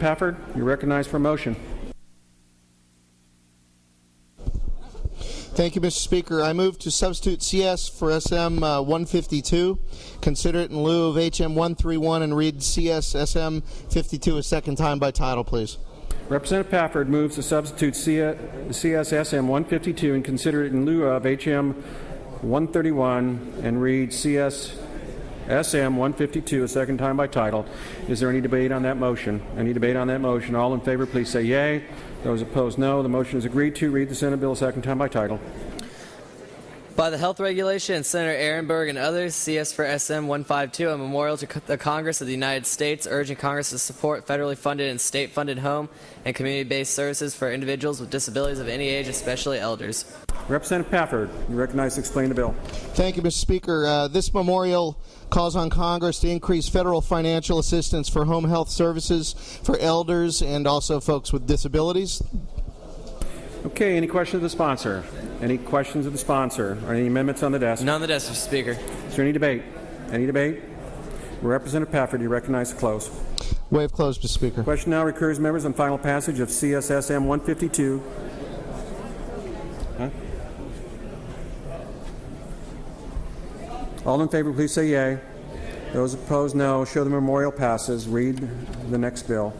Pafford, you recognize for a motion. Thank you, Mr. Speaker. I move to substitute CS for SM 152, consider it in lieu of HM 131, and read CS SM 52 a second time by title, please. Representative Pafford moves to substitute CSSM 152 and consider it in lieu of HM 131 and read CSSM 152 a second time by title. Is there any debate on that motion? Any debate on that motion? All in favor, please say yea. Those opposed, no. The motion is agreed to. Read the Senate bill a second time by title. By the Health Regulation and Senator Ehrenberg and others, CS for SM 152, a memorial to the Congress of the United States, urging Congress to support federally funded and state-funded home and community-based services for individuals with disabilities of any age, especially elders. Representative Pafford, you recognize to explain the bill. Thank you, Mr. Speaker. This memorial calls on Congress to increase federal financial assistance for home health services for elders and also folks with disabilities. Okay, any questions of the sponsor? Any questions of the sponsor? Or any amendments on the desk? None on the desk, Mr. Speaker. Is there any debate? Any debate? Representative Pafford, you recognize to close. Waive closed, Mr. Speaker. Question now recurs, members, on final passage of CSSM 152. All in favor, please say yea. Those opposed, no. Show the memorial passes. Read the next bill.